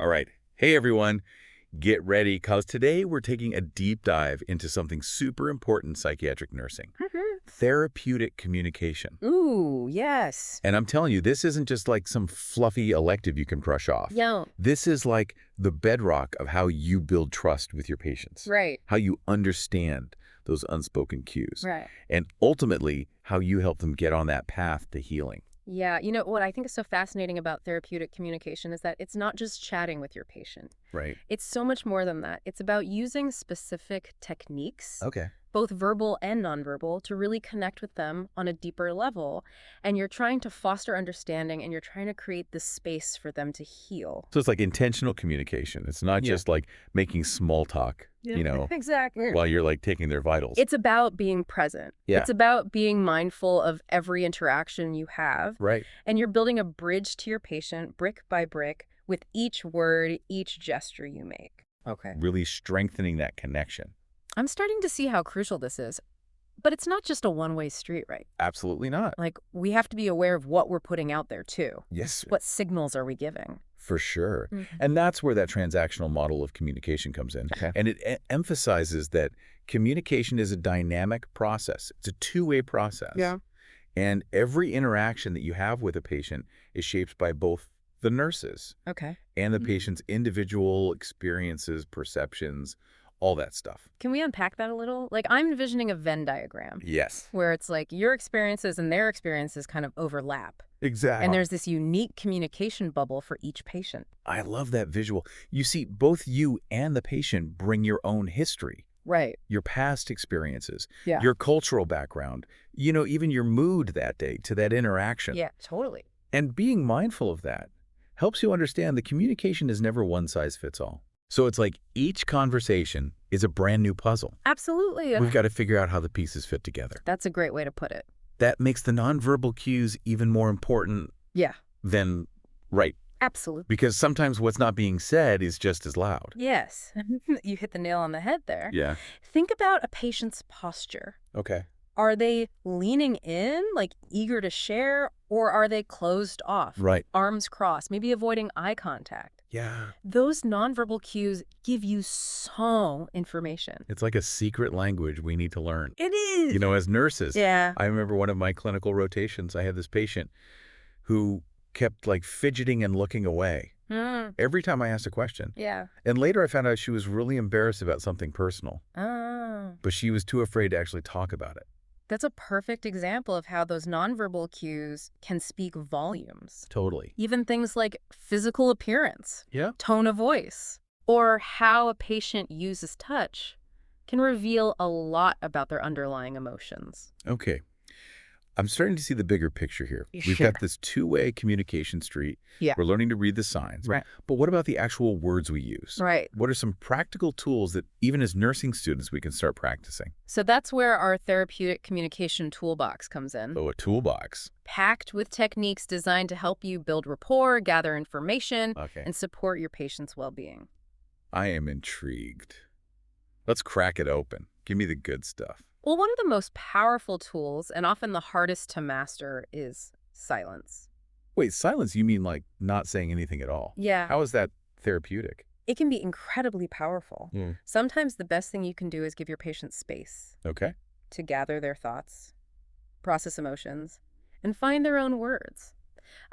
All right. Hey, everyone. Get ready, because today we're taking a deep dive into something super important in psychiatric nursing. Therapeutic communication. Ooh, yes. And I'm telling you, this isn't just like some fluffy elective you can brush off. Yeah. This is like the bedrock of how you build trust with your patients. Right. How you understand those unspoken cues. Right. And ultimately, how you help them get on that path to healing. Yeah. You know, what I think is so fascinating about therapeutic communication is that it's not just chatting with your patient. Right. It's so much more than that. It's about using specific techniques, Okay. both verbal and nonverbal, to really connect with them on a deeper level. And you're trying to foster understanding, and you're trying to create this space for them to heal. So it's like intentional communication. It's not just like making small talk, Exactly. while you're like taking their vitals. It's about being present. Yeah. It's about being mindful of every interaction you have. Right. And you're building a bridge to your patient brick by brick with each word, each gesture you make. Okay. Really strengthening that connection. I'm starting to see how crucial this is. But it's not just a one-way street, right? Absolutely not. Like, we have to be aware of what we're putting out there, too. Yes. What signals are we giving? For sure. Mm-hmm. And that's where that transactional model of communication comes in. Okay. And it emphasizes that communication is a dynamic process. It's a two-way process. Yeah. And every interaction that you have with a patient is shaped by both the nurses Okay. and the patient's individual experiences, perceptions, all that stuff. Can we unpack that a little? Like, I'm envisioning a Venn diagram. Yes. Where it's like your experiences and their experiences kind of overlap. Exactly. And there's this unique communication bubble for each patient. I love that visual. You see, both you and the patient bring your own history, Right. your past experiences, Yeah. your cultural background, even your mood that day to that interaction. Yeah, totally. And being mindful of that helps you understand that communication is never one size fits all. So it's like each conversation is a brand new puzzle. Absolutely. We've got to figure out how the pieces fit together. That's a great way to put it. That makes the nonverbal cues even more important Yeah. than, right, Absolutely. because sometimes what's not being said is just as loud. Yes. You hit the nail on the head there. Yeah. Think about a patient's posture. Okay. Are they leaning in, like eager to share, or are they closed off? Right. Arms crossed, maybe avoiding eye contact. Yeah. Those nonverbal cues give you so information. It's like a secret language we need to learn. It is. As nurses. Yeah. I remember one of my clinical rotations, I had this patient who kept like fidgeting and looking away every time I asked a question. Yeah. And later I found out she was really embarrassed about something personal, Oh. but she was too afraid to actually talk about it. That's a perfect example of how those nonverbal cues can speak volumes. Totally. Even things like physical appearance, Yeah. tone of voice, or how a patient uses touch can reveal a lot about their underlying emotions. Okay. I'm starting to see the bigger picture here. We've Sure. got this two-way communication street. Yeah. We're learning to read the signs. Right. But what about the actual words we use? Right. What are some practical tools that even as nursing students we can start practicing? So that's where our therapeutic communication toolbox comes in. Oh, a toolbox. Packed with techniques designed to help you build rapport, gather information, Okay. and support your patient's well-being. I am intrigued. Let's crack it open. Give me the good stuff. Well, one of the most powerful tools, and often the hardest to master, is silence. Wait, silence, you mean like not saying anything at all? Yeah. How is that therapeutic? It can be incredibly powerful. Sometimes the best thing you can do is give your patient space Okay. to gather their thoughts, process emotions, and find their own words.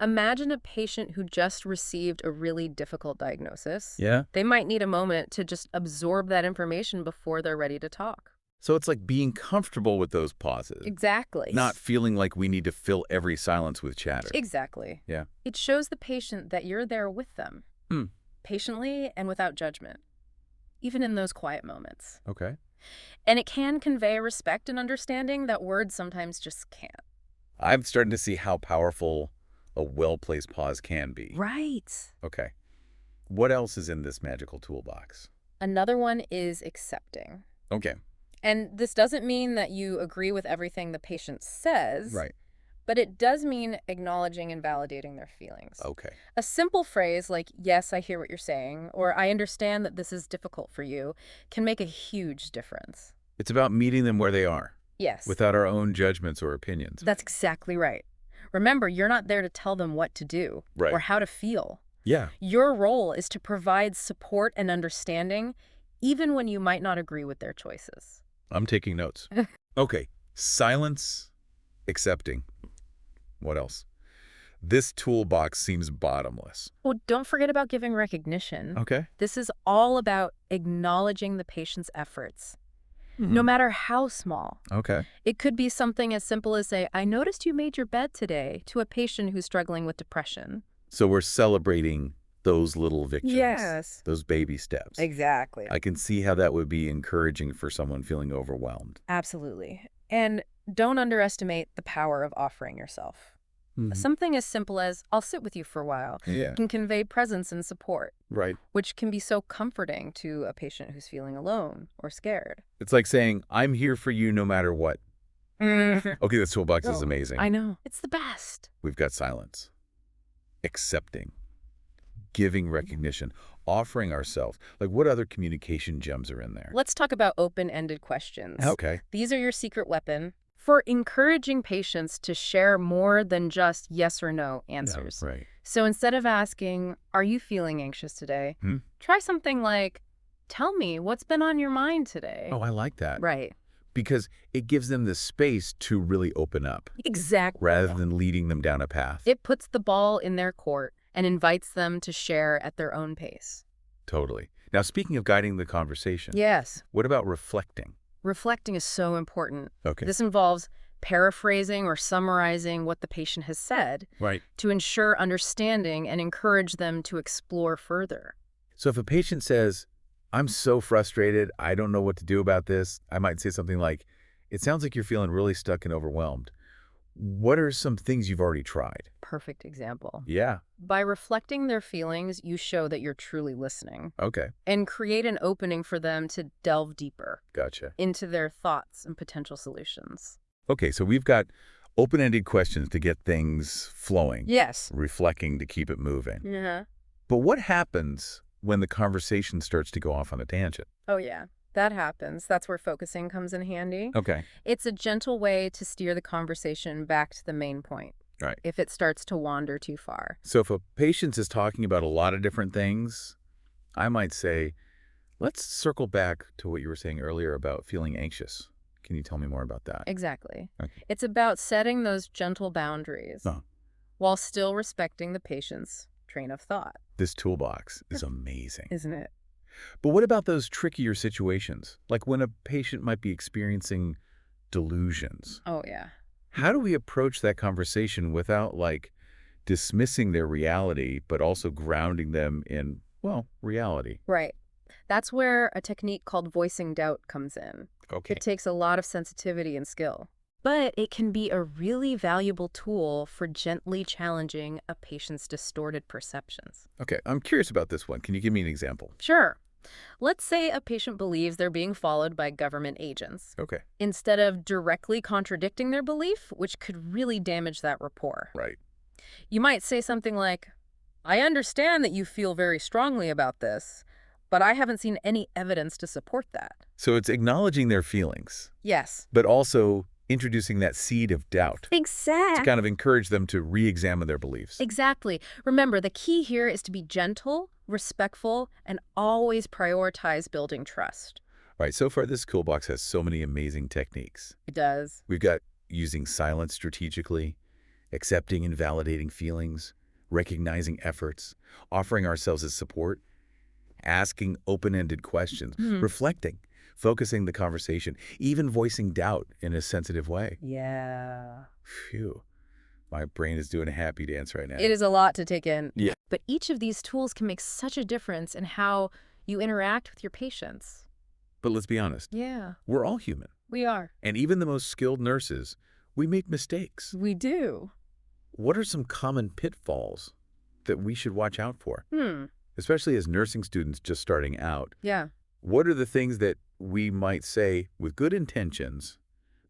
Imagine a patient who just received a really difficult diagnosis. Yeah. They might need a moment to just absorb that information before they're ready to talk. So it's like being comfortable with those pauses. Exactly. Not feeling like we need to fill every silence with chatter. Exactly. Yeah. It shows the patient that you're there with them, Hmm. patiently and without judgment, even in those quiet moments. Okay. And it can convey respect and understanding that words sometimes just can't. I'm starting to see how powerful a well-placed pause can be. Right. Okay. What else is in this magical toolbox? Another one is accepting. Okay. And this doesn't mean that you agree with everything the patient says. Right. But it does mean acknowledging and validating their feelings. Okay. A simple phrase like, yes, I hear what you're saying, or I understand that this is difficult for you, can make a huge difference. It's about meeting them where they are. Yes. Without our own judgments or opinions. That's exactly right. Remember, you're not there to tell them what to do Right. or how to feel. Yeah, Your role is to provide support and understanding, even when you might not agree with their choices. I'm taking notes. Okay, silence, accepting. What else? This toolbox seems bottomless. Well, don't forget about giving recognition. Okay. This is all about acknowledging the patient's efforts, no matter how small. Okay. It could be something as simple as say, I noticed you made your bed today, to a patient who's struggling with depression. So we're celebrating those little victories. Yes. Those baby steps. Exactly. I can see how that would be encouraging for someone feeling overwhelmed. Absolutely. And don't underestimate the power of offering yourself. Something as simple as, I'll sit with you for a while, Yeah. can convey presence and support, Right. which can be so comforting to a patient who's feeling alone or scared. It's like saying, I'm here for you no matter what. Okay, this toolbox is amazing. I know. It's the best. We've got silence, accepting, giving recognition, offering ourselves. Like, what other communication gems are in there? Let's talk about open-ended questions. Okay. These are your secret weapon for encouraging patients to share more than just yes or no answers. Right. So instead of asking, are you feeling anxious today? Try something like, tell me what's been on your mind today. Oh, I like that. Right. Because it gives them the space to really open up Exactly. rather than leading them down a path. It puts the ball in their court and invites them to share at their own pace. Totally. Now, speaking of guiding the conversation, Yes. what about reflecting? Reflecting is so important. Okay. This involves paraphrasing or summarizing what the patient has said Right. to ensure understanding and encourage them to explore further. So if a patient says, I'm so frustrated, I don't know what to do about this, I might say something like, it sounds like you're feeling really stuck and overwhelmed. What are some things you've already tried? Perfect example. Yeah. By reflecting their feelings, you show that you're truly listening Okay. and create an opening for them to delve deeper Gotcha. into their thoughts and potential solutions. Okay, so we've got open-ended questions to get things flowing. Yes. Reflecting to keep it moving. Yeah. But what happens when the conversation starts to go off on a tangent? Oh, yeah. That happens. That's where focusing comes in handy. Okay. It's a gentle way to steer the conversation back to the main point. Right. If it starts to wander too far. So if a patient is talking about a lot of different things, I might say, let's circle back to what you were saying earlier about feeling anxious. Can you tell me more about that? Exactly. Okay. It's about setting those gentle boundaries Oh. while still respecting the patient's train of thought. This toolbox is amazing. Isn't it? But what about those trickier situations? Like when a patient might be experiencing delusions. Oh, yeah. How do we approach that conversation without, like, dismissing their reality, but also grounding them in, well, reality? Right. That's where a technique called voicing doubt comes in. Okay. It takes a lot of sensitivity and skill. But it can be a really valuable tool for gently challenging a patient's distorted perceptions. Okay, I'm curious about this one. Can you give me an example? Sure. Let's say a patient believes they're being followed by government agents. Okay. Instead of directly contradicting their belief, which could really damage that rapport. Right. You might say something like, I understand that you feel very strongly about this, but I haven't seen any evidence to support that. So it's acknowledging their feelings, Yes. but also introducing that seed of doubt to Exactly. kind of encourage them to re-examine their beliefs. Exactly. Remember, the key here is to be gentle, respectful, and always prioritize building trust. Right, so far this toolbox has so many amazing techniques. It does. We've got using silence strategically, accepting and validating feelings, recognizing efforts, offering ourselves as support, asking open-ended questions, reflecting, focusing the conversation, even voicing doubt in a sensitive way. Yeah. Phew. My brain is doing a happy dance right now. It is a lot to take in. Yeah. But each of these tools can make such a difference in how you interact with your patients. But let's be honest. Yeah, We're all human. we are. And even the most skilled nurses, we make mistakes. We do. What are some common pitfalls that we should watch out for? Hmm. Especially as nursing students just starting out. Yeah. What are the things that we might say with good intentions,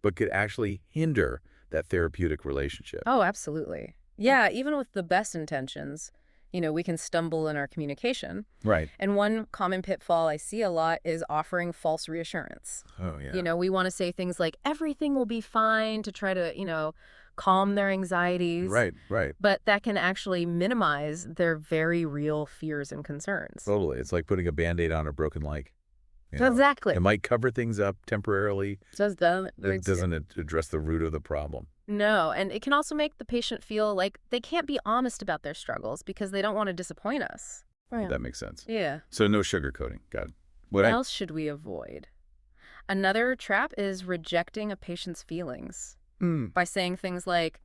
but could actually hinder that therapeutic relationship? Oh, absolutely. Yeah, even with the best intentions, we can stumble in our communication. Right. And one common pitfall I see a lot is offering false reassurance. Oh, yeah. We want to say things like, everything will be fine, to try to, calm their anxieties. Right, right. But that can actually minimize their very real fears and concerns. Totally. It's like putting a Band-Aid on a broken leg. You know, Exactly. it might cover things up temporarily. Just doesn't. It doesn't address the root of the problem. No, and it can also make the patient feel like they can't be honest about their struggles because they don't want to disappoint us. Right. That makes sense. Yeah. So no sugarcoating. Got it. What else should we avoid? Another trap is rejecting a patient's feelings by saying things like,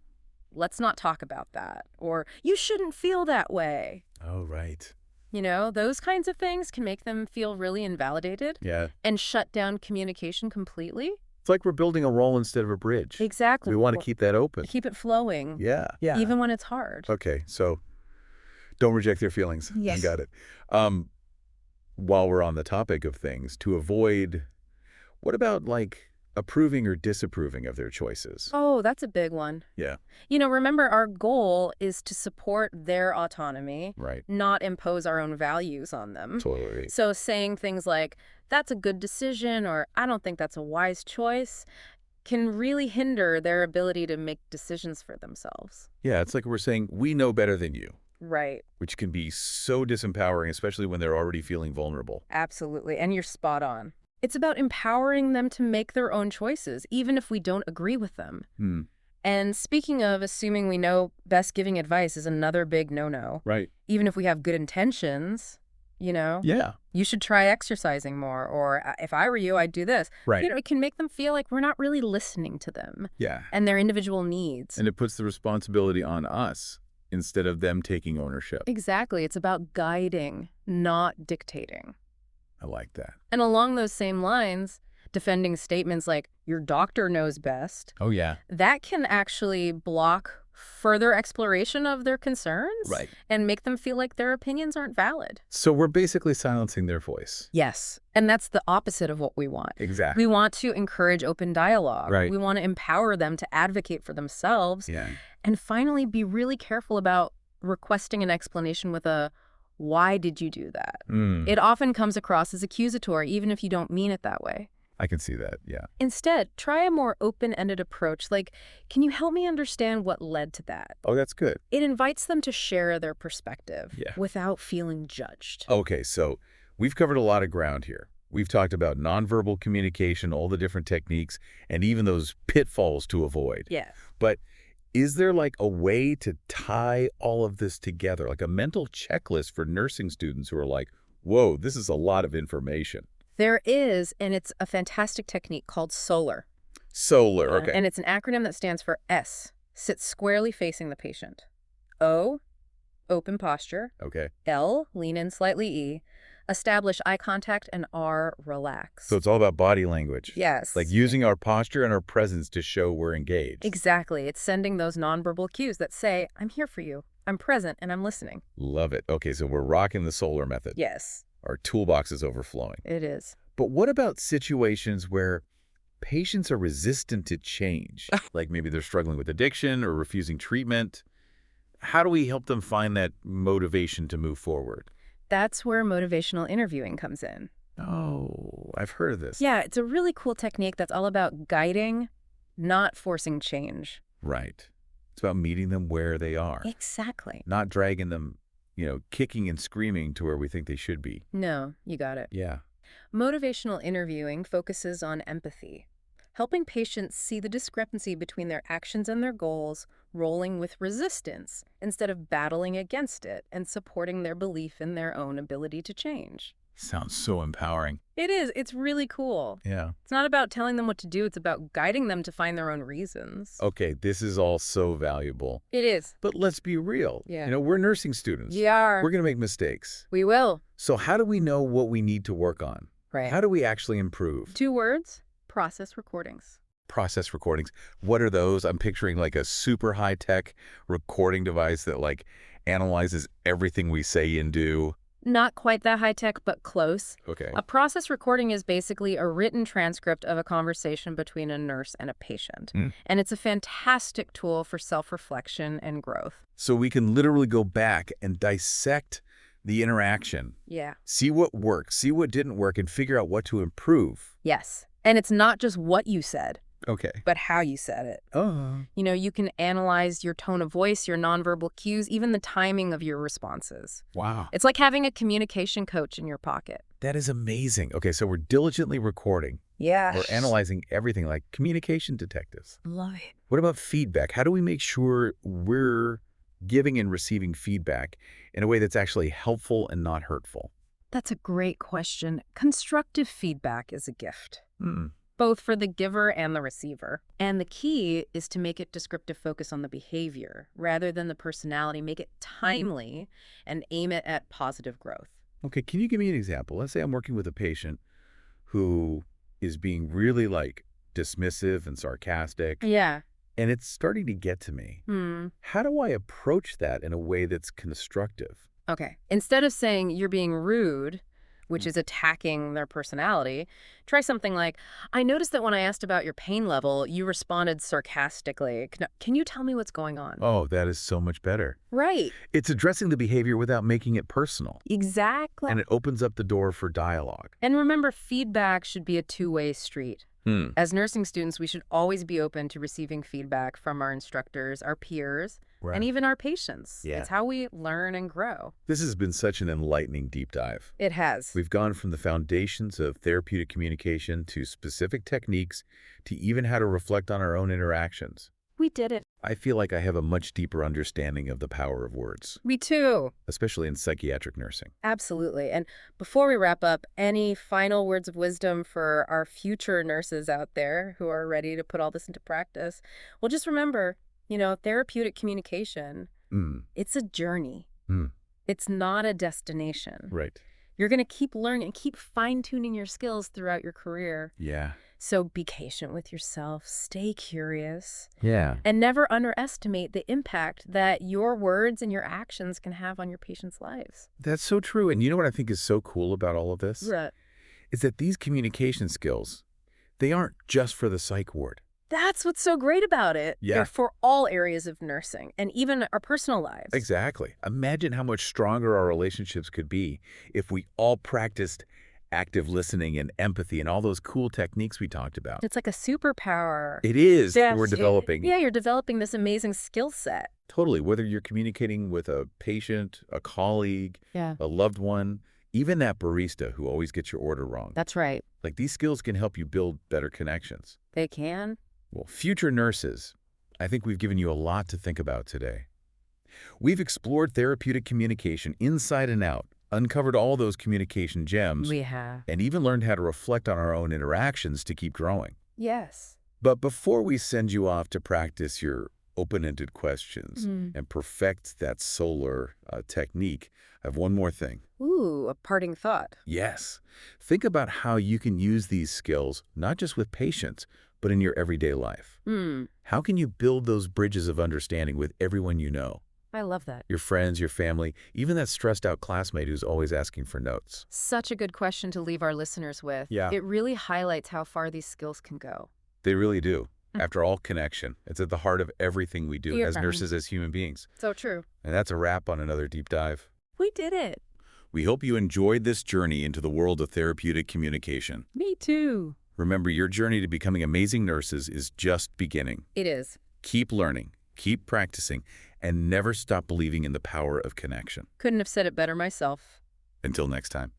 let's not talk about that, or you shouldn't feel that way. Oh, right. You know, those kinds of things can make them feel really invalidated and shut down communication completely. It's like we're building a wall instead of a bridge. Exactly. We want to keep that open. Keep it flowing. Yeah. Even when it's hard. Okay, so don't reject their feelings. Yes. I got it. While we're on the topic of things, to avoid, what about like approving or disapproving of their choices? Oh, that's a big one. Yeah. You know, remember, our goal is to support their autonomy, Right. not impose our own values on them. Totally. So saying things like, that's a good decision, or I don't think that's a wise choice, can really hinder their ability to make decisions for themselves. Yeah, it's like we're saying, we know better than you. Right. Which can be so disempowering, especially when they're already feeling vulnerable. Absolutely. And you're spot on. It's about empowering them to make their own choices, even if we don't agree with them. And speaking of assuming we know best, giving advice is another big no-no. Right. Even if we have good intentions, you know? Yeah. You should try exercising more, or if I were you, I'd do this. Right. You know, it can make them feel like we're not really listening to them. Yeah. And their individual needs. And it puts the responsibility on us instead of them taking ownership. Exactly. It's about guiding, not dictating. I like that. And along those same lines, defending statements like, your doctor knows best. Oh, yeah. That can actually block further exploration of their concerns. Right. And make them feel like their opinions aren't valid. So we're basically silencing their voice. Yes. And that's the opposite of what we want. Exactly. We want to encourage open dialogue. Right. We want to empower them to advocate for themselves. Yeah. And finally, be really careful about requesting an explanation with a, why did you do that? It often comes across as accusatory, even if you don't mean it that way. I can see that, yeah. Instead, try a more open-ended approach, like, can you help me understand what led to that? Oh, that's good. It invites them to share their perspective Yeah. without feeling judged. Okay, so we've covered a lot of ground here. We've talked about nonverbal communication, all the different techniques, and even those pitfalls to avoid. Yeah. But is there like a way to tie all of this together, like a mental checklist for nursing students who are like, whoa, this is a lot of information? There is, and it's a fantastic technique called SOLAR. SOLAR, okay. And it's an acronym that stands for S, sit squarely facing the patient. O, open posture. Okay. L, lean in slightly. E, establish eye contact. And R, relax. So it's all about body language. Yes. Like using our posture and our presence to show we're engaged. Exactly. It's sending those nonverbal cues that say, I'm here for you. I'm present and I'm listening. Love it. Okay, so we're rocking the SOLAR method. Yes. Our toolbox is overflowing. It is. But what about situations where patients are resistant to change? Like maybe they're struggling with addiction or refusing treatment. How do we help them find that motivation to move forward? That's where motivational interviewing comes in. Oh, I've heard of this. Yeah, it's a really cool technique that's all about guiding, not forcing change. Right. It's about meeting them where they are. Exactly. Not dragging them, kicking and screaming to where we think they should be. No, you got it. Yeah. Motivational interviewing focuses on empathy, helping patients see the discrepancy between their actions and their goals, rolling with resistance instead of battling against it, and supporting their belief in their own ability to change. Sounds so empowering. It is. It's really cool. Yeah. It's not about telling them what to do. It's about guiding them to find their own reasons. Okay, this is all so valuable. It is. But let's be real. Yeah. We're nursing students. We are. We're going to make mistakes. We will. So how do we know what we need to work on? Right. How do we actually improve? 2 words, process recordings. Process recordings. What are those? I'm picturing like a super high-tech recording device that like analyzes everything we say and do. Not quite that high-tech, but close. Okay. A process recording is basically a written transcript of a conversation between a nurse and a patient. And it's a fantastic tool for self-reflection and growth. So we can literally go back and dissect the interaction. Yeah. See what worked, see what didn't work, and figure out what to improve. Yes. And it's not just what you said, Okay. but how you said it. Oh. You can analyze your tone of voice, your nonverbal cues, even the timing of your responses. Wow. It's like having a communication coach in your pocket. That is amazing. Okay, so we're diligently recording. Yeah. We're analyzing everything like communication detectives. Love it. What about feedback? How do we make sure we're giving and receiving feedback in a way that's actually helpful and not hurtful? That's a great question. Constructive feedback is a gift, Hmm. both for the giver and the receiver. And the key is to make it descriptive, focus on the behavior rather than the personality, make it timely, and aim it at positive growth. Okay, can you give me an example? Let's say I'm working with a patient who is being really dismissive and sarcastic, Yeah. and it's starting to get to me. How do I approach that in a way that's constructive? Okay. Instead of saying you're being rude, which is attacking their personality, try something like, I noticed that when I asked about your pain level, you responded sarcastically. Can you tell me what's going on? Oh, that is so much better. Right. It's addressing the behavior without making it personal, Exactly. and it opens up the door for dialogue. And remember, feedback should be a two-way street. As nursing students, we should always be open to receiving feedback from our instructors, our peers, Right. and even our patients. Yeah. It's how we learn and grow. This has been such an enlightening deep dive. It has. We've gone from the foundations of therapeutic communication to specific techniques to even how to reflect on our own interactions. We did it. I feel like I have a much deeper understanding of the power of words, Me too. especially in psychiatric nursing. Absolutely. And before we wrap up, any final words of wisdom for our future nurses out there who are ready to put all this into practice? Well, just remember, therapeutic communication, it's a journey. It's not a destination. Right. You're going to keep learning and keep fine-tuning your skills throughout your career. Yeah. So be patient with yourself, stay curious, Yeah. and never underestimate the impact that your words and your actions can have on your patients' lives. That's so true. And you know what I think is so cool about all of this? Right. Is that these communication skills, they aren't just for the psych ward. That's what's so great about it. Yeah. They're for all areas of nursing and even our personal lives. Exactly. Imagine how much stronger our relationships could be if we all practiced active listening and empathy and all those cool techniques we talked about. It's like a superpower. It is. Yes. We're developing. Yeah, you're developing this amazing skill set. Totally. Whether you're communicating with a patient, a colleague, Yeah. a loved one, even that barista who always gets your order wrong. That's right. Like these skills can help you build better connections. They can. Well, future nurses, I think we've given you a lot to think about today. We've explored therapeutic communication inside and out, uncovered all those communication gems, We have. and even learned how to reflect on our own interactions to keep growing. Yes. But before we send you off to practice your open-ended questions and perfect that solar technique, I have one more thing. Ooh, a parting thought. Yes. Think about how you can use these skills, not just with patients, but in your everyday life. How can you build those bridges of understanding with everyone you know? I love that. Your friends, your family, even that stressed-out classmate who's always asking for notes. Such a good question to leave our listeners with. Yeah. It really highlights how far these skills can go. They really do. After all, connection. It's at the heart of everything we do You're as right. nurses, as human beings. So true. And that's a wrap on another deep dive. We did it. We hope you enjoyed this journey into the world of therapeutic communication. Me too. Remember, your journey to becoming amazing nurses is just beginning. It is. Keep learning, keep practicing, and never stop believing in the power of connection. Couldn't have said it better myself. Until next time.